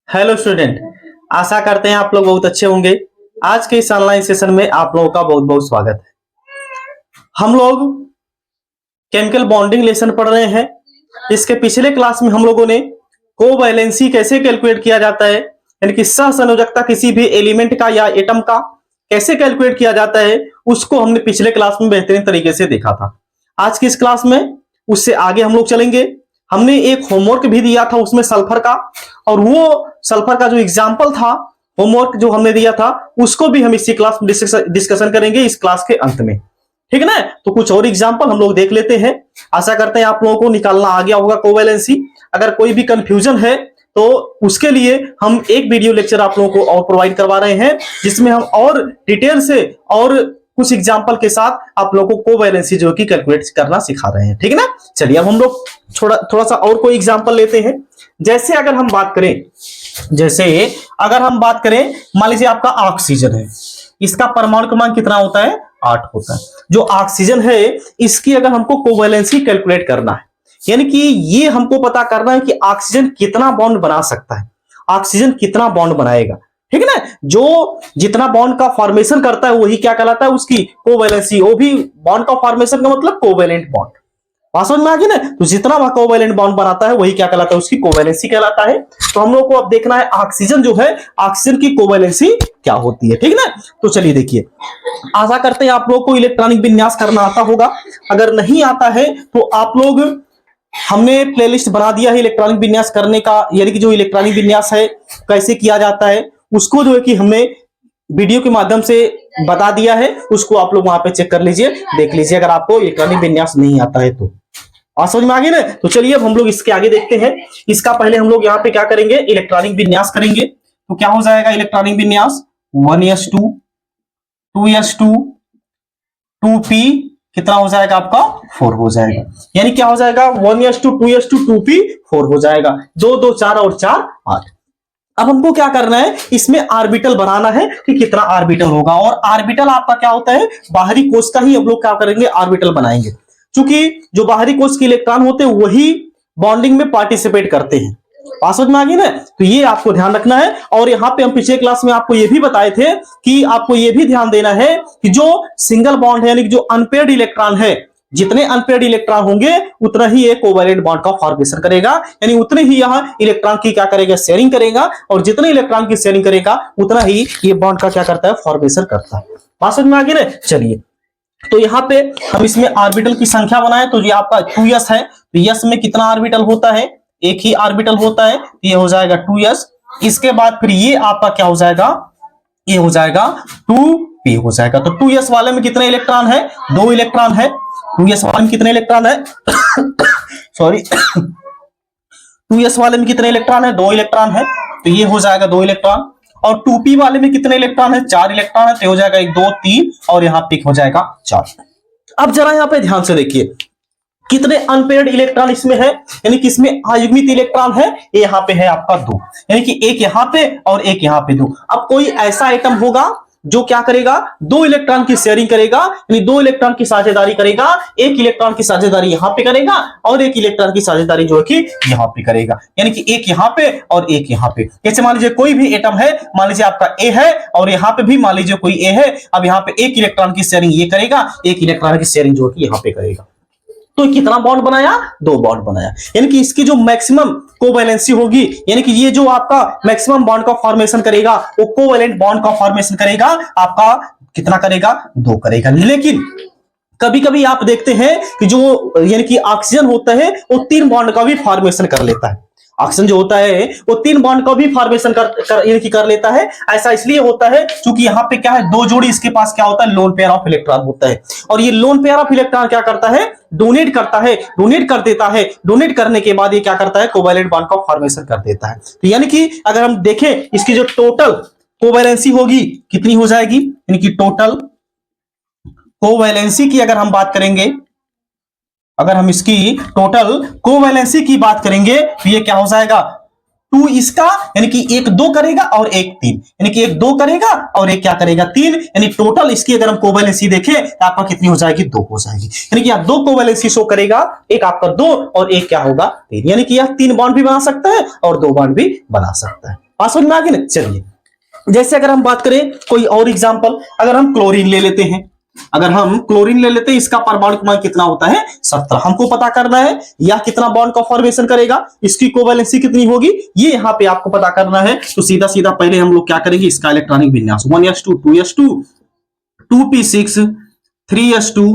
Hello student. आशा करते हैं आप लोग बहुत अच्छे होंगे। आज के इस ऑनलाइन सेशन में आप लोगों का बहुत बहुत स्वागत है। हम लोग केमिकल बॉन्डिंग लेसन पढ़ रहे हैं। इसके पिछले क्लास में हम लोगों ने कोवैलेंसी कैसे कैलकुलेट किया जाता है, यानी कि सहसंयोजकता किसी भी एलिमेंट का या एटम का कैसे कैलकुलेट किया जाता है, उसको हमने पिछले क्लास में बेहतरीन तरीके से देखा था। आज की इस क्लास में उससे आगे हम लोग चलेंगे। हमने एक होमवर्क भी दिया था उसमें सल्फर का, और वो सल्फर का जो एग्जाम्पल था, होमवर्क जो हमने दिया था, उसको भी हम इसी क्लास में डिस्कशन करेंगे इस क्लास के अंत में। ठीक है ना? तो कुछ और एग्जाम्पल हम लोग देख लेते हैं। आशा करते हैं आप लोगों को निकालना आ गया होगा कोवैलेंसी। अगर कोई भी कंफ्यूजन है तो उसके लिए हम एक वीडियो लेक्चर आप लोगों को और प्रोवाइड करवा रहे हैं, जिसमें हम और डिटेल से और कुछ एग्जाम्पल के साथ आप लोगों को कोवैलेंसी जो कि कैलकुलेट करना सिखा रहे हैं। ठीक है ना? चलिए अब हम लोग थोड़ा सा और कोई एग्जाम्पल लेते हैं। जैसे अगर हम बात करें, मान लीजिए आपका ऑक्सीजन है, इसका परमाणु क्रमांक कितना होता है? 8 होता है। जो ऑक्सीजन है इसकी अगर हमको कोवैलेंसी कैलकुलेट करना है, यानी कि ये हमको पता करना है कि ऑक्सीजन कितना बॉन्ड बना सकता है, ऑक्सीजन कितना बॉन्ड बनाएगा। ठीक है ना? जो जितना बॉन्ड का फॉर्मेशन करता है वही क्या कहलाता है? उसकी कोवैलेंसी। वो भी बॉन्ड का फॉर्मेशन का मतलब कोवैलेंट बॉन्ड। बात समझ में आ गई ना? तो जितना वह कोवैलेंट बॉन्ड बनाता है वही क्या कहलाता है? उसकी कोवैलेंसी कहलाता है। तो हम लोग को अब देखना है ऑक्सीजन जो है, ऑक्सीजन की कोवैलेंसी क्या होती है। ठीक है ना? तो चलिए देखिए, आशा करते हैं आप लोग को इलेक्ट्रॉनिक विन्यास करना आता होगा। अगर नहीं आता है तो आप लोग, हमने प्लेलिस्ट बना दिया है इलेक्ट्रॉनिक विन्यास करने का, यानी कि जो इलेक्ट्रॉनिक विन्यास है कैसे किया जाता है उसको जो है कि हमने वीडियो के माध्यम से बता दिया है। उसको आप लोग वहां पे चेक कर लीजिए, देख लीजिए अगर आपको इलेक्ट्रॉनिक विन्यास नहीं आता है तो। और समझ में आ गई ना? तो चलिए अब हम लोग इसके आगे देखते हैं। इसका पहले हम लोग यहाँ पे क्या करेंगे? इलेक्ट्रॉनिक विन्यास करेंगे। तो क्या हो जाएगा इलेक्ट्रॉनिक विन्यास? 1s2 2s2 2p कितना हो जाएगा आपका? 4 हो जाएगा। यानी क्या हो जाएगा? 1s2 2s2 2p 4 हो जाएगा। 2 2 4 और 4 8। अब हमको क्या करना है? इसमें ऑर्बिटल बनाना है कि कितना ऑर्बिटल होगा। और ऑर्बिटल आपका क्या होता है? बाहरी कोश का ही हम लोग क्या करेंगे? ऑर्बिटल बनाएंगे। क्योंकि जो बाहरी कोश के इलेक्ट्रॉन होते हैं वही बॉन्डिंग में पार्टिसिपेट करते हैं। बात समझ में आ गई ना? तो ये आपको ध्यान रखना है। और यहाँ पे हम पिछले क्लास में आपको ये भी बताए थे कि आपको ये भी ध्यान देना है कि जो सिंगल बॉन्ड है, यानी कि जो अनपेयर्ड इलेक्ट्रॉन है, जितने अनपेयर्ड इलेक्ट्रॉन होंगे उतना ही एक कोवैलेंट बॉन्ड का फॉर्मेशन करेगा, यानी उतने ही यहां इलेक्ट्रॉन की क्या करेगा? शेयरिंग करेगा। और जितने इलेक्ट्रॉन की शेयरिंग करेगा उतना ही ये बॉन्ड का क्या करता है? फॉर्मेशन करता है। बात समझ में आ गई ना? चलिए, तो यहाँ पे हम इसमें ऑर्बिटल की संख्या बनाए तो ये आपका 2s है। तो s में कितना ऑर्बिटल होता है? एक ही ऑर्बिटल होता है, ये हो जाएगा 2s। इसके बाद फिर ये आपका क्या हो जाएगा? ये हो जाएगा 2p हो जाएगा। तो 2s वाले में कितने इलेक्ट्रॉन है? 2 इलेक्ट्रॉन है। 2s वाले में कितने इलेक्ट्रॉन है? सॉरी 2s वाले में कितने इलेक्ट्रॉन है? 2 इलेक्ट्रॉन है। तो ये हो जाएगा 2 इलेक्ट्रॉन। और 2p वाले में कितने इलेक्ट्रॉन है? 4 इलेक्ट्रॉन है। तो हो जाएगा 1 2 3 और यहाँ पे हो जाएगा 4। अब जरा यहाँ पे ध्यान से देखिए कितने अनपेयर्ड इलेक्ट्रॉन इसमें है, यानी कि इसमें अयुग्मित इलेक्ट्रॉन है। ये यहाँ पे है आपका 2, यानी कि एक यहाँ पे और एक यहाँ पे 2। अब कोई ऐसा एटम होगा जो क्या करेगा? 2 इलेक्ट्रॉन की शेयरिंग करेगा, यानी 2 इलेक्ट्रॉन की साझेदारी करेगा। एक इलेक्ट्रॉन की साझेदारी यहाँ पे करेगा और एक इलेक्ट्रॉन की साझेदारी जो है कि यहाँ पे करेगा, यानी कि एक यहाँ पे और एक यहाँ पे। जैसे मान लीजिए कोई भी एटम है, मान लीजिए आपका ए है और यहाँ पे भी मान लीजिए कोई ए है। अब यहाँ पे एक इलेक्ट्रॉन की शेयरिंग ये करेगा, एक इलेक्ट्रॉन की शेयरिंग जो है कि यहाँ पे करेगा। तो कितना बॉन्ड बनाया? 2 बॉन्ड बनाया। यानी कि इसकी जो मैक्सिमम कोवैलेंसी होगी, यानी कि ये जो आपका मैक्सिमम बॉन्ड का फॉर्मेशन करेगा वो कोवैलेंट बॉन्ड का फॉर्मेशन करेगा आपका कितना करेगा? 2 करेगा। लेकिन कभी कभी आप देखते हैं कि जो यानी कि ऑक्सीजन होता है वो 3 बॉन्ड का भी फॉर्मेशन कर लेता है। ऑक्सीजन जो होता है वो 3 बॉन्ड का भी फॉर्मेशन कर लेता है। ऐसा इसलिए होता है क्योंकि यहाँ पे क्या है? 2 जोड़ी इसके पास क्या होता है? लोन पेयर ऑफ इलेक्ट्रॉन होता है। और ये लोन पेयर ऑफ इलेक्ट्रॉन क्या करता है? डोनेट करता है, डोनेट कर देता है। डोनेट करने के बाद ये क्या करता है? कोवैलेंट बॉन्ड का फॉर्मेशन कर देता है। तो यानी कि अगर हम देखें इसकी जो टोटल कोवैलेंसी होगी कितनी हो जाएगी, यानी कि टोटल कोवैलेंसी की अगर हम बात करेंगे, अगर हम इसकी टोटल कोवैलेंसी की बात करेंगे तो ये क्या हो जाएगा? 2 इसका, यानी कि एक 2 करेगा और एक 3, यानी कि एक 2 करेगा और एक क्या करेगा? 3। यानी टोटल इसकी अगर हम कोवैलेंसी देखें तो आपका कितनी हो जाएगी? 2 हो जाएगी। यानी कि आप 2 कोवैलेंसी शो करेगा, एक आपका 2 और एक क्या होगा? 3। यानी कि यह 3 बॉन्ड भी बना सकता है और 2 बॉन्ड भी बना सकता है। बात समझ में आ गई ना। चलिए जैसे अगर हम बात करें कोई और एग्जांपल, अगर हम क्लोरीन ले लेते हैं, अगर हम क्लोरीन ले लेते हैं, इसका परमाणु क्रमांक कितना होता है 17। हमको पता करना है यह कितना बॉन्ड का फॉर्मेशन करेगा, इसकी कोवैलेंसी कितनी होगी, ये यहां पे आपको पता करना है। तो सीधा सीधा पहले हम लोग क्या करेंगे, इसका इलेक्ट्रॉनिक विन्यास 1s2 2s2 2p6 3s2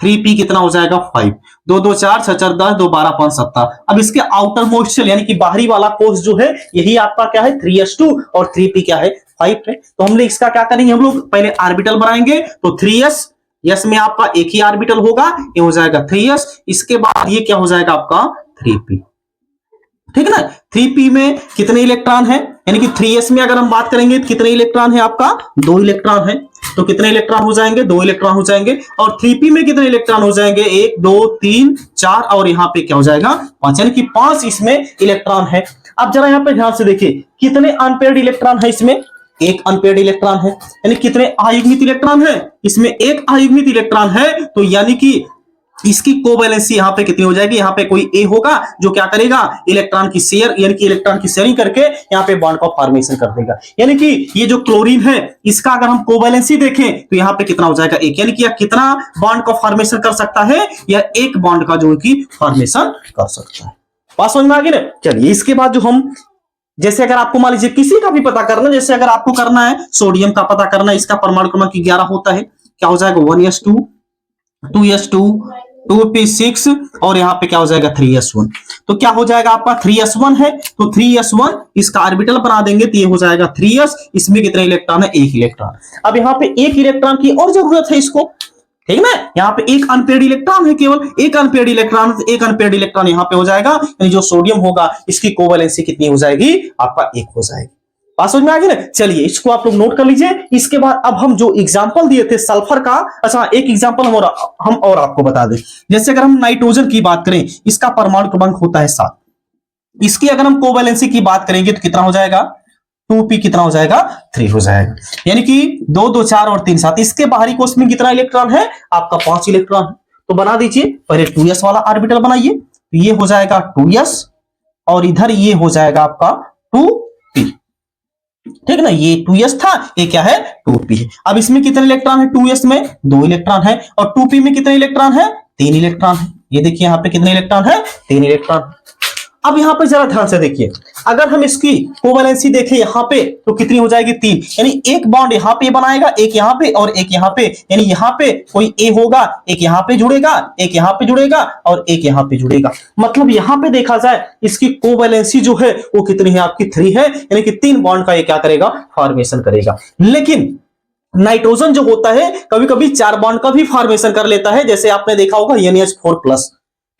3p कितना हो जाएगा 5 2 2 4 6 4 10 2 12 5 17। अब इसके आउटर मोस्ट शेल यानी कि बाहरी वाला कोष जो है यही आपका क्या है 3s2 और 3p क्या है 5 है। तो हम लोग इसका क्या करेंगे, हम लोग पहले ऑर्बिटल बनाएंगे। तो 3s यस में आपका एक ही ऑर्बिटल होगा, ये हो जाएगा 3s। इसके बाद ये क्या हो जाएगा आपका 3p, ठीक है ना। 3p में कितने इलेक्ट्रॉन है, यानी कि 3s में अगर हम बात करेंगे तो कितने इलेक्ट्रॉन है आपका 2 इलेक्ट्रॉन है। तो कितने इलेक्ट्रॉन हो जाएंगे 2 इलेक्ट्रॉन हो जाएंगे। और 3p में कितने इलेक्ट्रॉन हो जाएंगे 1 2 3 4 और यहाँ पे क्या हो जाएगा 5, यानी कि 5 इसमें इलेक्ट्रॉन है। अब जरा यहाँ पे ध्यान से देखिए कितने अनपेयर्ड इलेक्ट्रॉन है, इसमें एक अनपेयर्ड इलेक्ट्रॉन है। यानी कितने अयुग्मित इलेक्ट्रॉन है, इसमें एक अयुग्मित इलेक्ट्रॉन है। तो यानी कि इसकी कोवैलेंसी यहां पे कितनी हो जाएगी, यहां पे कोई ए होगा जो क्या करेगा इलेक्ट्रॉन की शेयर यानी कि इलेक्ट्रॉन की शेयरिंग करके यहां पे बॉन्ड का फॉर्मेशन कर देगा। यानी कि ये जो क्लोरीन है इसका अगर हम कोवैलेंसी देखें तो यहां पे कितना हो जाएगा एक, यानी कि यह कितना बॉन्ड का फॉर्मेशन कर सकता है, यह एक बॉन्ड का जो है कि फॉर्मेशन कर सकता है। बात समझ में आ गई ना। चलिए इसके बाद जो हम जैसे अगर आपको मान लीजिए किसी का भी पता करना, जैसे अगर आपको करना है सोडियम का पता करना है, इसका परमाणु क्रमांक 11 होता है, क्या हो जाएगा 1s2 2s2 2p6 और यहाँ पे क्या हो जाएगा 3s1। तो क्या हो जाएगा आपका 3s1 है, तो 3s1 इसका ऑर्बिटल बना देंगे तो ये हो जाएगा 3s। इसमें कितने इलेक्ट्रॉन है, एक इलेक्ट्रॉन। अब यहाँ पे एक इलेक्ट्रॉन की और जरूरत है इसको, ठीक ना। यहाँ पे एक अनपेयर्ड इलेक्ट्रॉन है, केवल एक अनपेयर्ड इलेक्ट्रॉन, एक अनपेयर्ड इलेक्ट्रॉन यहाँ पे हो जाएगा, यानी जो सोडियम होगा इसकी कोवैलेंसी कितनी हो जाएगी आपका एक हो जाएगी। बात समझ में आ गई ना। चलिए इसको आप लोग नोट कर लीजिए। इसके बाद अब हम जो एग्जांपल दिए थे सल्फर का, अच्छा एक एग्जांपल हम और आपको बता दें। जैसे अगर हम नाइट्रोजन की बात करें, इसका परमाणु क्रमांक होता है 7। इसकी अगर हम कोवैलेंसी की बात करेंगे तो कितना हो जाएगा 2p कितना हो जाएगा 3 हो जाएगा, यानी कि 2 2 4 और 3 7। इसके बाहरी कोष में कितना इलेक्ट्रॉन है आपका 5 इलेक्ट्रॉन है। तो बना दीजिए पहले 2s वाला ऑर्बिटल बनाइए, तो ये हो जाएगा 2s और इधर ये हो जाएगा आपका 2p, ठीक ना। ये 2s था, ये क्या है 2p है। अब इसमें कितने इलेक्ट्रॉन है 2s में 2 इलेक्ट्रॉन है और 2p में कितने इलेक्ट्रॉन है 3 इलेक्ट्रॉन है। ये देखिए यहाँ पे कितने इलेक्ट्रॉन है 3 इलेक्ट्रॉन। अब यहाँ पे जरा ध्यान से देखिए, अगर हम इसकी कोवैलेंसी देखें यहाँ पे तो कितनी हो जाएगी 3, यानी एक बॉन्ड यहाँ पे बनाएगा, एक यहाँ पे और एक यहाँ पे, यानी यहाँ पे कोई ए होगा, एक यहाँ पे जुड़ेगा, एक यहाँ पे जुड़ेगा और एक यहाँ पे जुड़ेगा। मतलब यहाँ पे देखा जाए इसकी कोवैलेंसी जो है वो कितनी है आपकी 3 है, यानी कि 3 बॉन्ड का ये क्या करेगा फॉर्मेशन करेगा। लेकिन नाइट्रोजन जो होता है कभी कभी 4 बॉन्ड का भी फॉर्मेशन कर लेता है, जैसे आपने देखा होगा NH4+,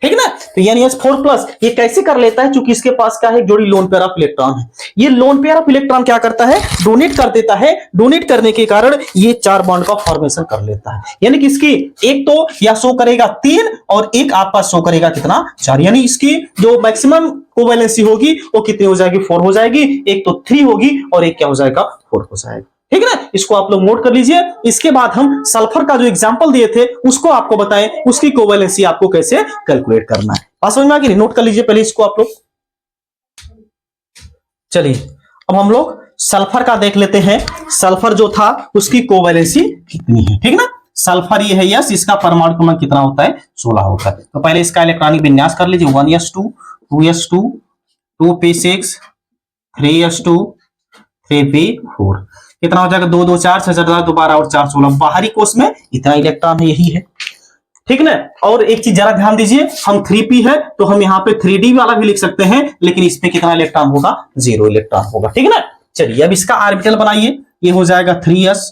ठीक ना। तो NH4+ ये कैसे कर लेता है, क्योंकि इसके पास क्या है एक जोड़ी लोन पेयर ऑफ इलेक्ट्रॉन है। ये लोन पेयर ऑफ इलेक्ट्रॉन क्या करता है डोनेट कर देता है, डोनेट करने के कारण ये 4 बॉन्ड का फॉर्मेशन कर लेता है। यानी कि इसकी एक तो या शो करेगा 3 और एक आपका शो करेगा कितना 4, यानी इसकी जो मैक्सिमम कोवैलेंसी होगी वो कितनी हो जाएगी 4 हो जाएगी। एक तो 3 होगी और एक क्या हो जाएगा 4 हो जाएगा, ठीक है ना। इसको आप लोग नोट कर लीजिए। इसके बाद हम सल्फर का जो एग्जांपल दिए थे उसको आपको बताएं, उसकी कोवैलेंसी आपको कैसे कैलकुलेट करना है। बात समझ में आ गई, नोट कर लीजिए पहले इसको आप लोग। चलिए अब हम लोग सल्फर का देख लेते हैं, सल्फर जो था उसकी कोवैलेंसी कितनी है, ठीक ना। सल्फर ये है यस, इसका परमाणु क्रमांक कितना होता है 16 होता है। तो पहले इसका इलेक्ट्रॉनिक विन्यास कर लीजिए 1s2 2s2 2p6 3s2 3p4 कितना हो जाएगा 2 2 4 6 4 2 12 और 4 16। बाहरी कोष में इतना इलेक्ट्रॉन है, यही है, ठीक ना। और एक चीज जरा ध्यान दीजिए, हम 3p है तो हम यहाँ पे 3d वाला भी लिख सकते हैं, लेकिन इस पे कितना इलेक्ट्रॉन होगा 0 इलेक्ट्रॉन होगा, ठीक ना। चलिए अब इसका ऑर्बिटल बनाइए, ये हो जाएगा 3s,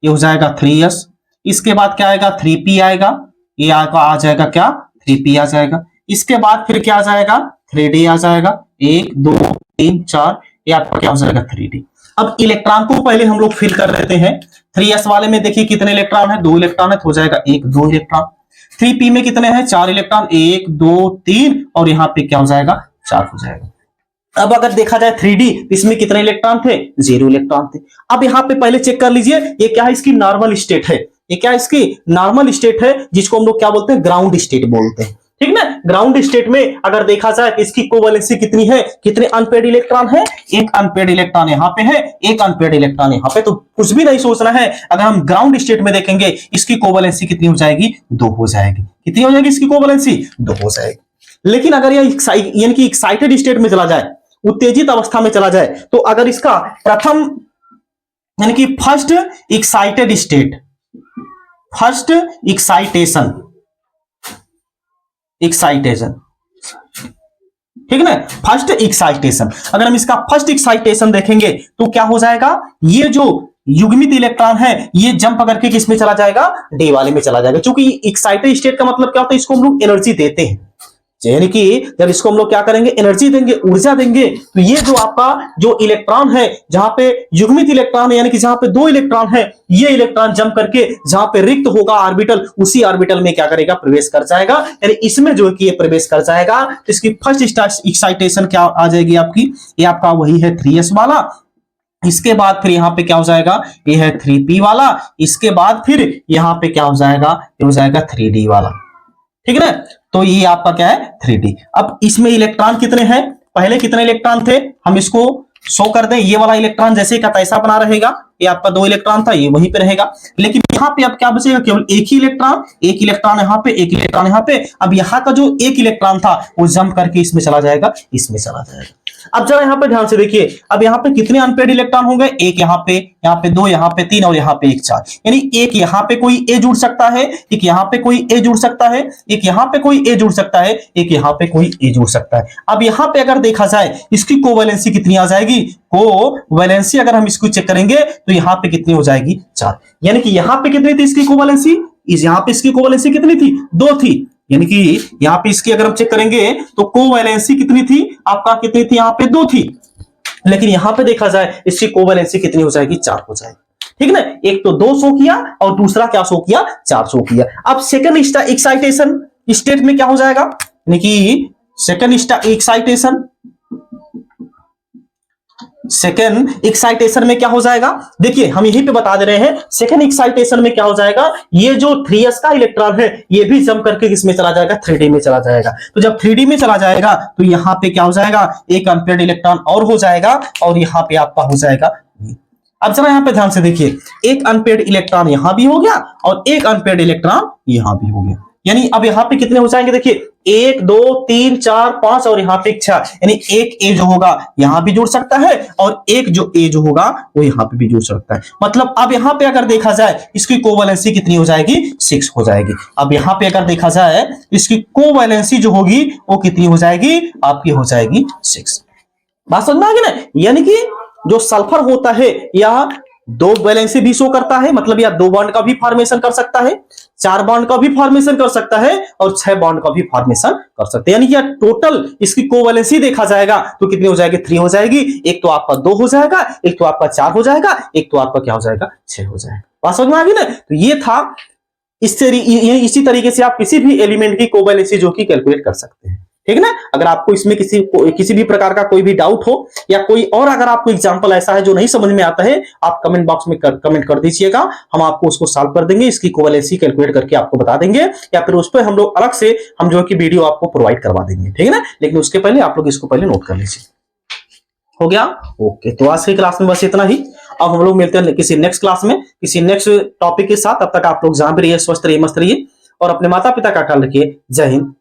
ये हो जाएगा 3s। इसके बाद क्या आएगा 3p आएगा, ये आ जाएगा क्या 3p आ जाएगा। इसके बाद फिर क्या आ जाएगा 3d आ जाएगा, 1 2 3 4, ये आपका क्या हो जाएगा 3d। अब इलेक्ट्रॉन को पहले हम लोग फिल कर देते हैं। 3s वाले में देखिए कितने इलेक्ट्रॉन है 2 इलेक्ट्रॉन है, तो हो जाएगा 1 2 इलेक्ट्रॉन। 3p में कितने हैं 4 इलेक्ट्रॉन, 1 2 3 और यहाँ पे क्या हो जाएगा 4 हो जाएगा। अब अगर देखा जाए 3d इसमें कितने इलेक्ट्रॉन थे 0 इलेक्ट्रॉन थे। अब यहाँ पे पहले चेक कर लीजिए ये क्या है, इसकी नॉर्मल स्टेट है, ये क्या इसकी नॉर्मल स्टेट है, जिसको हम लोग क्या बोलते हैं ग्राउंड स्टेट बोलते हैं, ठीक ना। ग्राउंड स्टेट में अगर देखा जाए तो इसकी कोवैलेंसी कितनी है, कितने अनपेड इलेक्ट्रॉन है, एक अनपेड इलेक्ट्रॉन यहां पे है, एक अनपेड इलेक्ट्रॉन यहां पे। तो कुछ भी नहीं सोचना है, अगर हम ग्राउंड स्टेट में देखेंगे इसकी कोवैलेंसी कितनी हो जाएगी, 2 हो जाएगी। कितनी हो जाएगी इसकी कोवैलेंसी, 2 हो जाएगी। लेकिन अगर यह यानी कि एक्साइटेड स्टेट में चला जाए, उत्तेजित अवस्था में चला जाए, तो अगर इसका प्रथम यानी कि first excited state, first excitation, ठीक है ना, फर्स्ट एक्साइटेशन, अगर हम इसका फर्स्ट एक्साइटेशन देखेंगे तो क्या हो जाएगा, ये जो युग्मित इलेक्ट्रॉन है ये जंप करके किसमें चला जाएगा, डी वाले में चला जाएगा। क्योंकि एक्साइटेड स्टेट का मतलब क्या होता है, इसको हम लोग एनर्जी देते हैं, यानी कि जब इसको हम लोग क्या करेंगे, एनर्जी देंगे, ऊर्जा देंगे, तो ये जो आपका जो इलेक्ट्रॉन है, जहां पे युग्मित इलेक्ट्रॉन है, यानी कि जहां पे 2 इलेक्ट्रॉन है, ये इलेक्ट्रॉन जंप करके जहां पे रिक्त होगा ऑर्बिटल, उसी ऑर्बिटल में क्या करेगा, प्रवेश कर जाएगा। यानी इसमें जो है कि ये प्रवेश कर जाएगा, तो इसकी फर्स्ट एक्साइटेशन क्या आ जाएगी आपकी, ये आपका वही है 3s वाला। इसके बाद फिर यहां पे क्या हो जाएगा, ये है 3p वाला। इसके बाद फिर यहां पे क्या हो जाएगा, ये हो जाएगा 3d वाला, ठीक है ना। तो ये आपका क्या है, 3d। अब इसमें इलेक्ट्रॉन कितने हैं, पहले कितने इलेक्ट्रॉन थे, हम इसको शो कर दें। ये वाला इलेक्ट्रॉन जैसे का तैसा बना रहेगा, ये आपका 2 इलेक्ट्रॉन था, ये वहीं पे रहेगा। लेकिन यहाँ पे अब क्या बचेगा, केवल एक ही इलेक्ट्रॉन, एक इलेक्ट्रॉन यहाँ पे, एक इलेक्ट्रॉन यहाँ पे। अब यहाँ का जो एक इलेक्ट्रॉन था वो जंप करके इसमें चला जाएगा, इसमें चला जाएगा। अब जरा यहाँ पे ध्यान से देखिए, अब यहाँ पे कितने अनपेड इलेक्ट्रॉन होंगे, एक यहाँ पे 2, यहाँ पे 3 और यहाँ पे 1 4। यानी एक यहाँ पे कोई ए जुड़ सकता है, एक यहाँ पे कोई ए जुड़ सकता है, एक यहाँ पे कोई ए जुड़ सकता है, एक यहाँ पे कोई ए जुड़ सकता है। अब यहाँ पे अगर देखा जाए इसकी कोवैलेंसी कितनी आ जाएगी, कोवैलेंसी अगर हम इसको चेक करेंगे तो यहाँ पे कितनी हो जाएगी, 4। यानी कि यहाँ पे कितनी थी इसकी कोवैलेंसी, यहाँ पे इसकी कोवैलेंसी कितनी थी, 2 थी। यानी कि यहाँ पे इसकी अगर हम चेक करेंगे तो कोवैलेंसी कितनी थी आपका, कितनी थी, यहाँ पे 2 थी। लेकिन यहाँ पे देखा जाए इसकी कोवैलेंसी कितनी हो जाएगी, 4 हो जाएगी, ठीक है ना। एक तो 2 शो किया और दूसरा क्या शो किया, 4 शो किया। अब सेकंड एक्साइटेशन स्टेट में क्या हो जाएगा, यानी कि सेकंड एक्साइटेशन में क्या हो जाएगा, देखिए हम यहीं पे बता दे रहे हैं। सेकंड एक्साइटेशन में क्या हो जाएगा, ये जो 3s का इलेक्ट्रॉन है ये भी जंप करके किसमें चला जाएगा, 3d में चला जाएगा। तो जब 3d में चला जाएगा तो यहां पे क्या हो जाएगा, एक अनपेड इलेक्ट्रॉन और हो जाएगा, और यहां पे आपका हो जाएगा। अब जरा यहां पे ध्यान से देखिए, एक अनपेड इलेक्ट्रॉन यहां भी हो गया और एक अनपेड इलेक्ट्रॉन यहां भी हो गया। यानी अब यहां पे कितने हो जाएंगे, देखिए 1 2 3 4 5 और यहाँ पे 6। यानी एक ए जो होगा यहां भी जुड़ सकता है और एक जो ए जो होगा वो यहां पे भी जुड़ सकता है। मतलब अब यहां पे अगर देखा जाए इसकी कोवैलेंसी कितनी हो जाएगी, 6 हो जाएगी। अब यहां पे अगर देखा जाए इसकी कोवैलेंसी जो होगी वो कितनी हो जाएगी, आपकी हो जाएगी 6। बात समझ में आ गई ना। यानी कि जो सल्फर होता है या 2 वैलेंसी भी शो करता है, मतलब या 2 बॉन्ड का भी फॉर्मेशन कर सकता है, 4 बॉन्ड का भी फॉर्मेशन कर सकता है और 6 बॉन्ड का भी फॉर्मेशन कर सकते हैं। यानी कि टोटल इसकी कोवैलेंसी देखा जाएगा तो कितनी हो जाएगी, 3 हो जाएगी। एक तो आपका 2 हो जाएगा, एक तो आपका 4 हो जाएगा, एक तो आपका क्या हो जाएगा, 6 हो जाएगा। बात समझ में आ गई ना। तो ये था, इसी तरीके से आप किसी भी एलिमेंट की कोवैलेंसी जो कि कैलकुलेट कर सकते हैं, ठीक है ना। अगर आपको इसमें किसी भी प्रकार का कोई भी डाउट हो या कोई और अगर आपको एग्जांपल ऐसा है जो नहीं समझ में आता है, आप कमेंट बॉक्स में कमेंट कर दीजिएगा, हम आपको उसको सॉल्व कर देंगे, इसकी कोवैलेंसी कैलकुलेट करके आपको बता देंगे, या फिर उस पर हम लोग अलग से हम जो है कि वीडियो आपको प्रोवाइड करवा देंगे, ठीक है ना। लेकिन उसके पहले आप लोग इसको पहले नोट कर लीजिए। हो गया, ओके। तो आज की क्लास में बस इतना ही। अब हम लोग मिलते हैं किसी नेक्स्ट क्लास में किसी नेक्स्ट टॉपिक के साथ। तब तक आप लोग जहां भी रहिए स्वस्थ रहिए, मस्त रहिए और अपने माता पिता का ख्याल रखिए। जय हिंद।